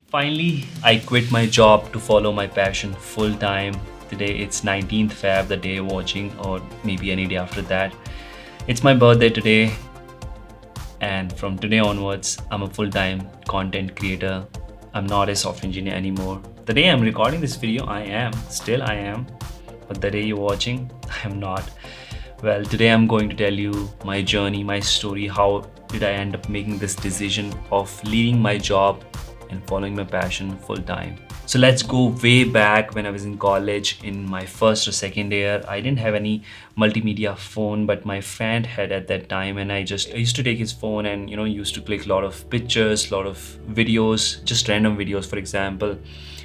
Finally, I quit my job to follow my passion full time. Today it's 19th Feb, the day you're watching, or maybe any day after that. It's my birthday today, and from today onwards, I'm a full time content creator. I'm not a software engineer anymore. The day I'm recording this video, I am, but the day you're watching, I am not. Well, today I'm going to tell you my journey, my story, how did I end up making this decision of leaving my job and following my passion full time. So let's go way back when I was in college in my first or second year. I didn't have any multimedia phone, but my friend had at that time, and I used to take his phone and used to click a lot of pictures, a lot of videos, just random videos. For example,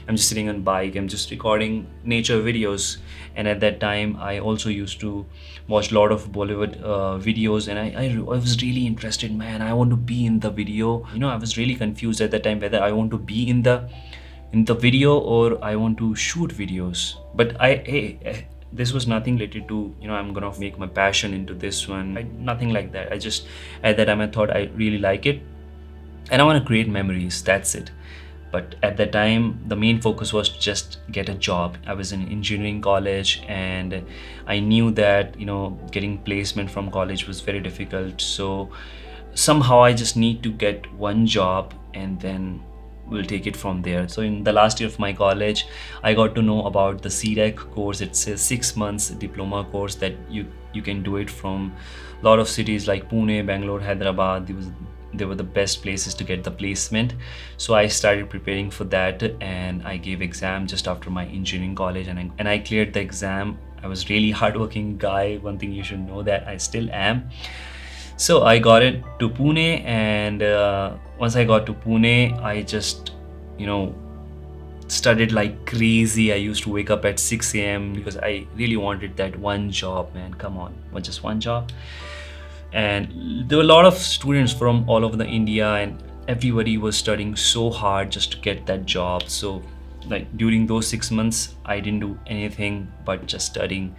I'm just sitting on bike, I'm just recording nature videos, and at that time I also used to watch a lot of Bollywood videos, and I was really interested, man. I want to be in the video. I was really confused at that time whether I want to be in the video or I want to shoot videos. But this was nothing related to I'm gonna make my passion into this one. Nothing like that. I just at that time I thought I really like it and I want to create memories. That's it. But at that time the main focus was just get a job. I was in engineering college and I knew that getting placement from college was very difficult. So somehow I just need to get one job and then we'll take it from there. So in the last year of my college, I got to know about the CDEC course. It's a 6 months diploma course that you can do it from a lot of cities like Pune, Bangalore, Hyderabad. They were the best places to get the placement. So I started preparing for that and I gave exam just after my engineering college, and I cleared the exam. I was really hardworking guy. One thing you should know that I still am. So I got it to Pune, and once I got to Pune, I just, studied like crazy. I used to wake up at 6 a.m. because I really wanted that one job, man. Come on, just one job. And there were a lot of students from all over the India, and everybody was studying so hard just to get that job. So like during those 6 months, I didn't do anything but just studying.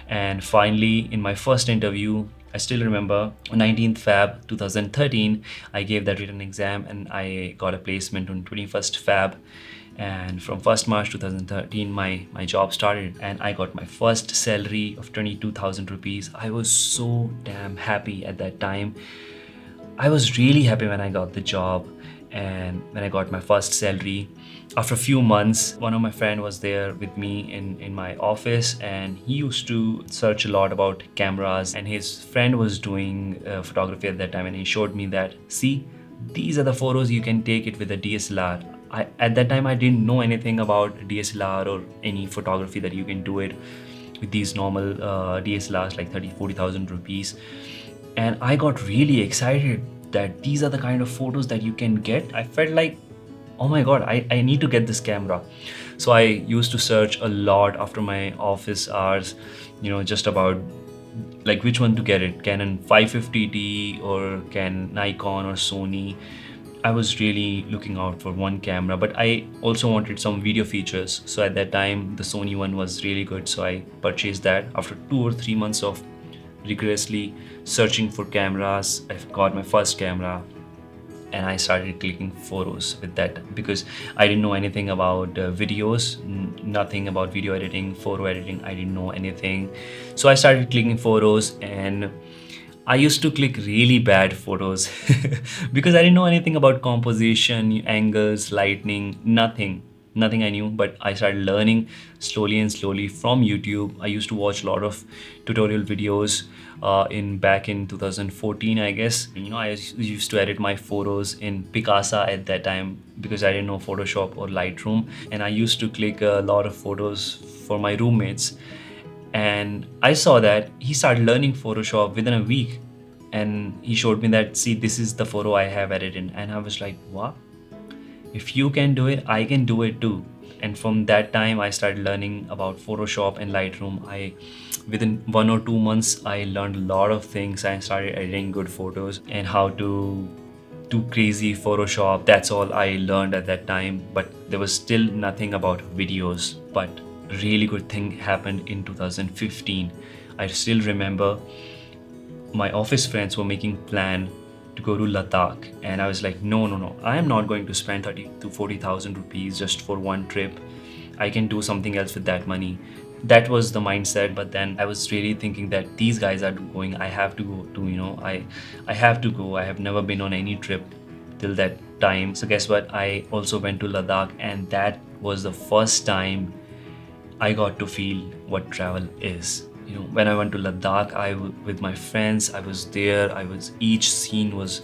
And finally, in my first interview, I still remember 19th Feb 2013, I gave that written exam and I got a placement on 21st Feb. And from 1st March 2013, my job started and I got my first salary of 22,000 rupees. I was so damn happy at that time. I was really happy when I got the job and when I got my first salary. After a few months, one of my friend was there with me in my office, and he used to search a lot about cameras, and his friend was doing photography at that time, and he showed me that, see, these are the photos you can take it with a DSLR. At that time I didn't know anything about DSLR or any photography that you can do it with these normal DSLRs like 30,000-40,000 rupees. And I got really excited that these are the kind of photos that you can get. I felt like, oh my god, I need to get this camera. So I used to search a lot after my office hours, just about like which one to get it, Canon 550D or Nikon or Sony. I was really looking out for one camera, but I also wanted some video features. So at that time, the Sony one was really good. So I purchased that. After 2 or 3 months of rigorously searching for cameras, I got my first camera and I started clicking photos with that because I didn't know anything about videos, nothing about video editing, photo editing. I didn't know anything. So I started clicking photos and I used to click really bad photos because I didn't know anything about composition, angles, lighting, nothing I knew. But I started learning slowly and slowly from YouTube. I used to watch a lot of tutorial videos back in 2014, I guess. I used to edit my photos in Picasa at that time because I didn't know Photoshop or Lightroom, and I used to click a lot of photos for my roommates. And I saw that he started learning Photoshop within a week, and he showed me that, see, this is the photo I have edited. And I was like, wow, if you can do it, I can do it too. And from that time I started learning about Photoshop and Lightroom. Within 1 or 2 months I learned a lot of things. I started editing good photos and how to do crazy Photoshop. That's all I learned at that time, but there was still nothing about videos. But really good thing happened in 2015. I still remember my office friends were making plan to go to Ladakh, and I was like, no, no, no, I am not going to spend 30 to 40,000 rupees just for one trip. I can do something else with that money. That was the mindset. But then I was really thinking that these guys are going, I have to go to, I have to go. I have never been on any trip till that time. So guess what? I also went to Ladakh, and that was the first time I got to feel what travel is. When I went to Ladakh, with my friends, I was there. Each scene was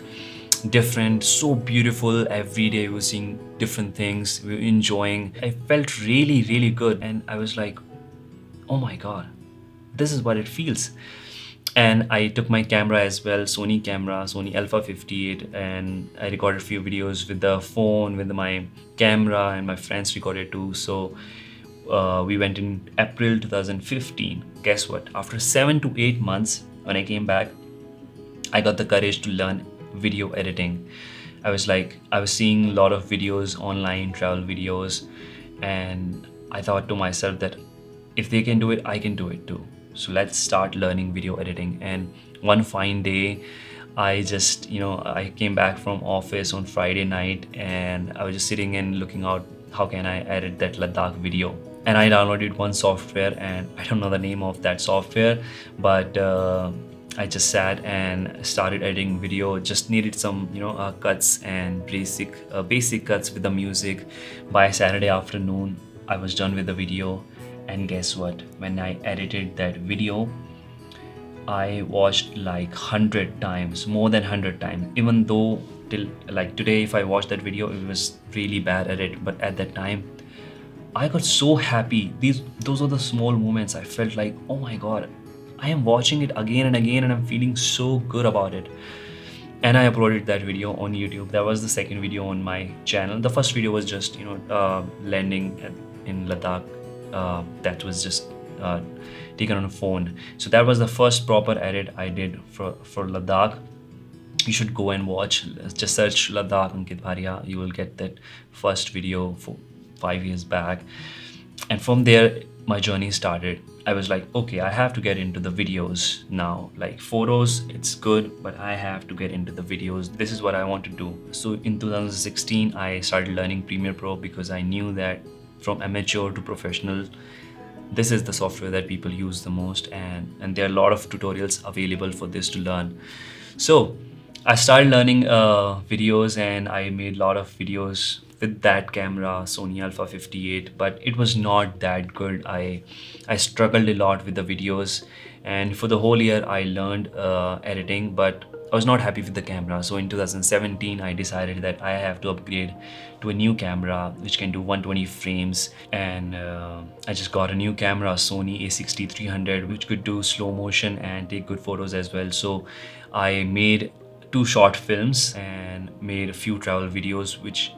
different, so beautiful. Every day we were seeing different things, we were enjoying. I felt really, really good, and I was like, oh my god, this is what it feels. And I took my camera as well, Sony Alpha 58, and I recorded a few videos with the phone, with my camera, and my friends recorded too. So we went in April 2015. Guess what? After 7 to 8 months, when I came back, I got the courage to learn video editing. I was seeing a lot of videos online, travel videos, and I thought to myself that if they can do it, I can do it too. So let's start learning video editing. And one fine day, I came back from office on Friday night, and I was just sitting and looking out, how can I edit that Ladakh video? And I downloaded one software, and I don't know the name of that software, but I just sat and started editing video. Just needed some, cuts and basic cuts with the music. By Saturday afternoon, I was done with the video. And guess what? When I edited that video, I watched like 100 times, more than 100 times. Even though till like today, if I watch that video, it was really bad at it. But at that time, I got so happy. Those are the small moments. I felt like, oh my god, I am watching it again and again, and I'm feeling so good about it. And I uploaded that video on YouTube. That was the second video on my channel. The first video was just landing in Ladakh. That was just taken on a phone. So that was the first proper edit I did for Ladakh. You should go and watch. Just search Ladakh Ankit Bhatia. You will get that first video for 5 years back. And from there, my journey started. I was like, okay, I have to get into the videos now. Like photos, it's good, but I have to get into the videos. This is what I want to do. So in 2016, I started learning Premiere Pro, because I knew that from amateur to professional, this is the software that people use the most, and there are a lot of tutorials available for this to learn. So I started learning videos, and I made a lot of videos with that camera, Sony Alpha 58, but it was not that good. I struggled a lot with the videos, and for the whole year I learned editing, but I was not happy with the camera. So in 2017, I decided that I have to upgrade to a new camera which can do 120 frames, and I just got a new camera, Sony A6300, which could do slow motion and take good photos as well. So I made 2 short films and made a few travel videos, which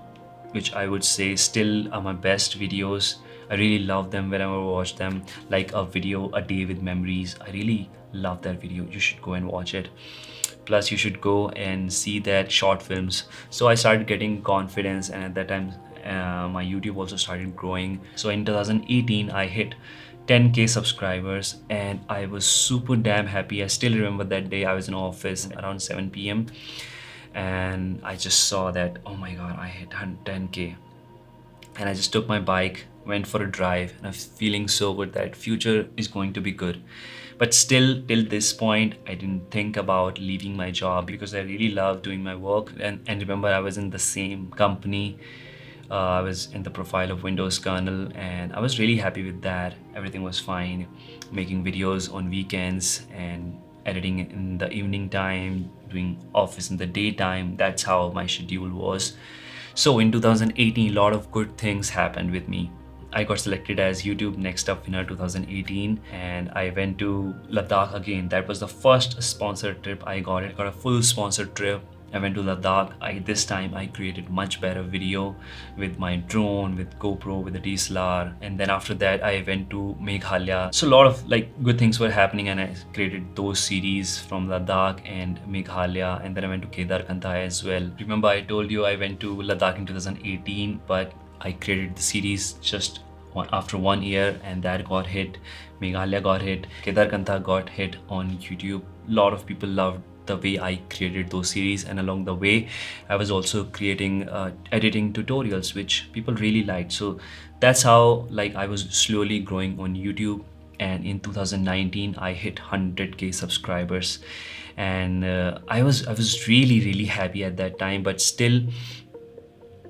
I would say still are my best videos. I really love them whenever I watch them. Like a video, A Day with Memories. I really love that video. You should go and watch it. Plus, you should go and see that short films. So I started getting confidence, and at that time, my YouTube also started growing. So in 2018, I hit 10K subscribers, and I was super damn happy. I still remember that day. I was in office around 7 p.m. and I just saw that, oh my god, I hit 10K. And I just took my bike, went for a drive, and I'm feeling so good that future is going to be good. But still, till this point, I didn't think about leaving my job, because I really love doing my work. And remember, I was in the same company. I was in the profile of Windows kernel, and I was really happy with that. Everything was fine. Making videos on weekends and editing in the evening time, doing office in the daytime. That's how my schedule was. So in 2018, a lot of good things happened with me. I got selected as YouTube Next Up Winner 2018, and I went to Ladakh again. That was the first sponsored trip I got. I got a full sponsored trip. I went to Ladakh. This time I created much better video with my drone, with GoPro, with the DSLR. And then after that, I went to Meghalaya. So a lot of good things were happening, and I created those series from Ladakh and Meghalaya. And then I went to Kedarkantha as well. Remember, I told you I went to Ladakh in 2018, but I created the series just after 1 year, and that got hit. Meghalaya got hit. Kedarkantha got hit on YouTube. A lot of people loved the way I created those series, and along the way I was also creating editing tutorials which people really liked. So that's how like I was slowly growing on YouTube. And in 2019 I hit 100k subscribers, and I was really happy at that time. But still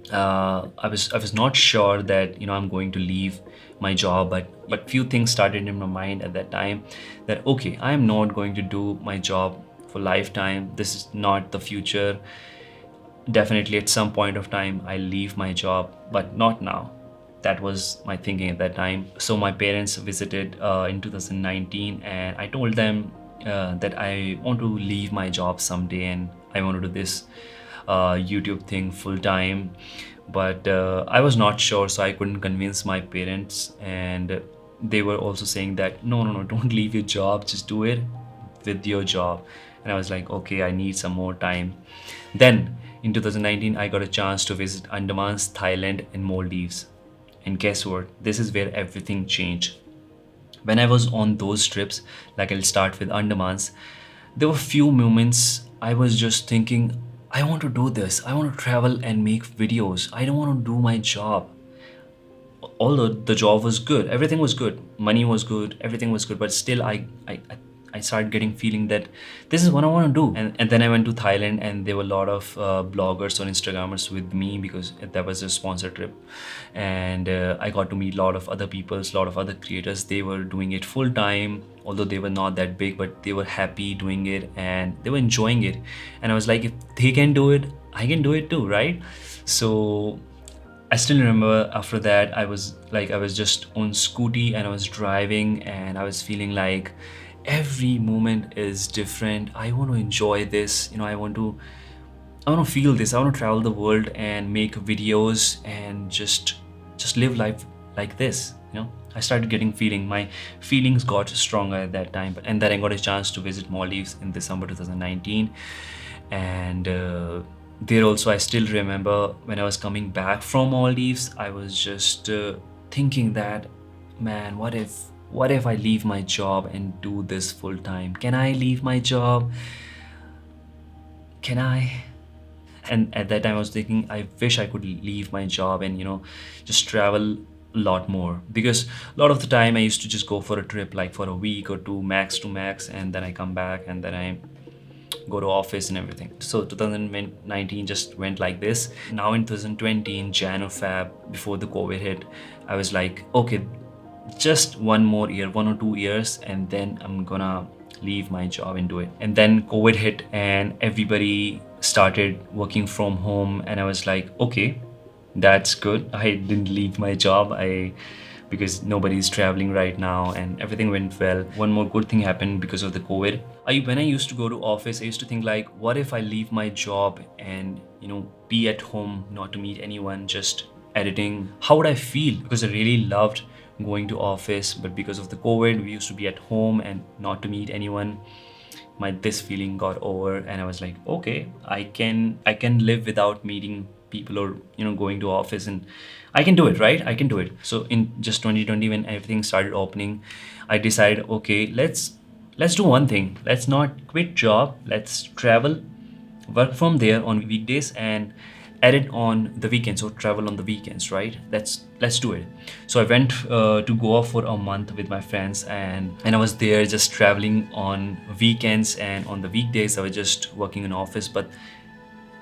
I was not sure that I'm going to leave my job, but few things started in my mind at that time, that okay, I am not going to do my job for lifetime. This is not the future. Definitely at some point of time I'll leave my job, but not now. That was my thinking at that time. So my parents visited in 2019, and I told them that I want to leave my job someday and I want to do this YouTube thing full time. But I was not sure, so I couldn't convince my parents. And they were also saying that no, don't leave your job, just do it with your job. And I was like, okay, I need some more time. Then in 2019 I got a chance to visit Andamans, Thailand and Maldives. And guess what? This is where everything changed. When I was on those trips, like I'll start with Andamans, there were few moments I was just thinking, I want to do this. I want to travel and make videos. I don't want to do my job. Although the job was good, everything was good, money was good, everything was good, but still I started getting feeling that this is what I want to do. And then I went to Thailand, and there were a lot of bloggers or Instagrammers with me, because that was a sponsored trip. And I got to meet a lot of other people, a lot of other creators. They were doing it full time, although they were not that big, but they were happy doing it and they were enjoying it. And I was like, if they can do it, I can do it too, right? So I still remember after that I was just on scooty and I was driving, and I was feeling like every moment is different. I want to enjoy this, I want to feel this. I want to travel the world and make videos and just live life like this. I started getting feeling. My feelings got stronger at that time, and then I got a chance to visit Maldives in December 2019, and there also I still remember when I was coming back from Maldives, I was just thinking that, man, what if I leave my job and do this full time? Can I leave my job? Can I? And at that time I was thinking, I wish I could leave my job and just travel a lot more, because a lot of the time I used to just go for a trip like for a week or two max to max, and then I come back and then I go to office and everything. So 2019 just went like this. Now in 2020, in Jan or Feb, before the COVID hit, I was like, okay, just one more year, 1 or 2 years, and then I'm gonna leave my job and do it. And then COVID hit and everybody started working from home, and I was like, okay, that's good. I didn't leave my job because nobody's traveling right now, and everything went well. One more good thing happened because of the COVID. When I used to go to office, I used to think like, what if I leave my job and be at home, not to meet anyone, just editing? How would I feel? Because I really loved going to office, but because of the COVID, we used to be at home and not to meet anyone. This feeling got over, and I was like, okay, I can live without meeting people or going to office, and I can do it, right? I can do it. So in just 2020, when everything started opening, I decided, okay, let's do one thing. Let's not quit job. Let's travel, work from there on weekdays, and edit on the weekends, or travel on the weekends, right? Let's do it. So I went to Goa for a month with my friends, and I was there just traveling on weekends, and on the weekdays I was just working in office. But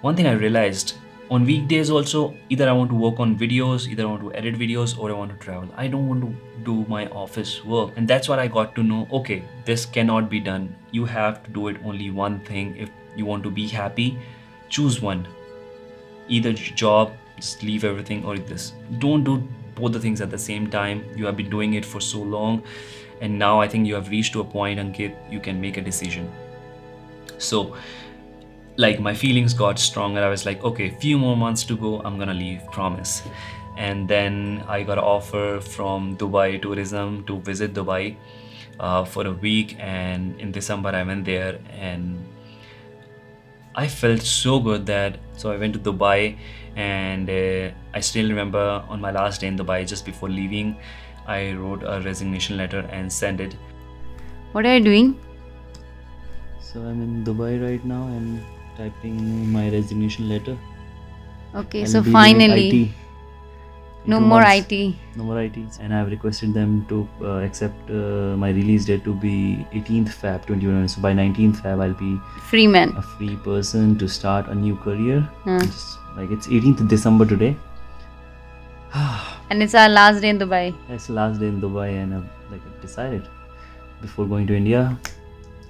one thing I realized, on weekdays also, either I want to work on videos, either I want to edit videos, or I want to travel. I don't want to do my office work. And that's what I got to know, okay, this cannot be done. You have to do it only one thing. If you want to be happy, choose one. Either job, just leave everything, or this. Don't do both the things at the same time. You have been doing it for so long, and now I think you have reached to a point, Ankit, you can make a decision. So like my feelings got stronger. I was like, okay, few more months to go, I'm gonna leave, promise. And then I got an offer from Dubai Tourism to visit Dubai for a week, and in December I went there, and I felt so good that, so I went to Dubai, and I still remember on my last day in Dubai, just before leaving, I wrote a resignation letter and sent it. What are you doing? So I'm in Dubai right now. I'm typing my resignation letter. Okay, I'll so be leaving finally, IT in no 2 more months. IT. No more ITs. And I've requested them to accept my release date to be 18th Feb 2021. So by 19th Feb, I'll be Free man. a free person to start a new career. Hmm. Just like it's 18th December today. And it's our last day in Dubai. It's the last day in Dubai, and I've decided before going to India,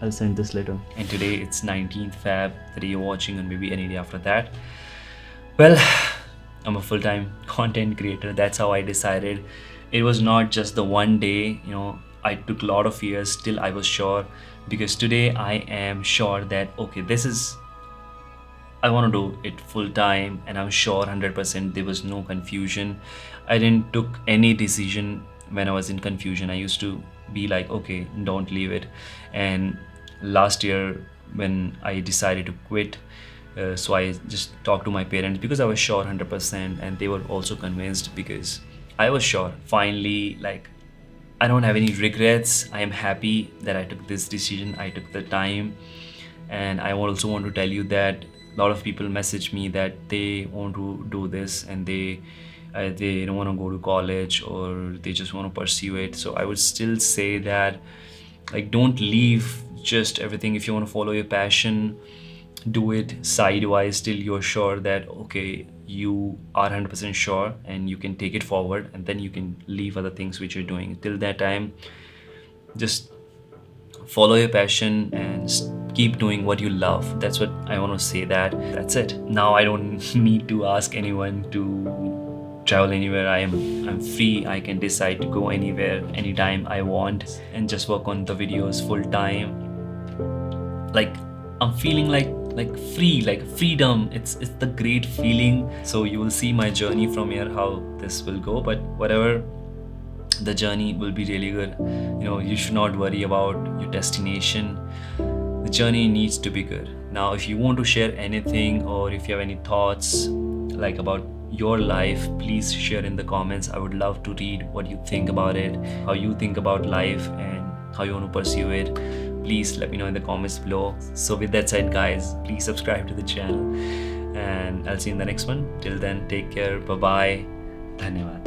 I'll send this letter. And today it's 19th Feb, the day you're watching, and maybe any day after that. Well, I'm a full-time content creator. That's how I decided. It was not just the one day, I took a lot of years till I was sure, because today I am sure that okay, I want to do it full time, and I'm sure 100% there was no confusion. I didn't took any decision when I was in confusion. I used to be like, okay, don't leave it. And last year when I decided to quit, so I just talked to my parents because I was sure 100%, and they were also convinced because I was sure. Finally, like, I don't have any regrets. I am happy that I took this decision. I took the time. And I also want to tell you that a lot of people message me that they want to do this, and they don't want to go to college, or they just want to pursue it. So I would still say that, like, don't leave just everything. If you want to follow your passion, do it sidewise till you're sure that okay, you are 100% sure and you can take it forward, and then you can leave other things which you're doing. Till that time, just follow your passion and keep doing what you love. That's what I want to say. That's it. Now I don't need to ask anyone to travel anywhere. I'm free. I can decide to go anywhere anytime I want and just work on the videos full time. Like, I'm feeling like free, like freedom. It's the great feeling. So you will see my journey from here, how this will go. But whatever, the journey will be really good. You should not worry about your destination. The journey needs to be good. Now, if you want to share anything, or if you have any thoughts like about your life, please share in the comments. I would love to read what you think about it, how you think about life, and how you want to pursue it. Please let me know in the comments below. So with that said, guys, please subscribe to the channel, and I'll see you in the next one. Till then, take care. Bye bye. Dhanyavad.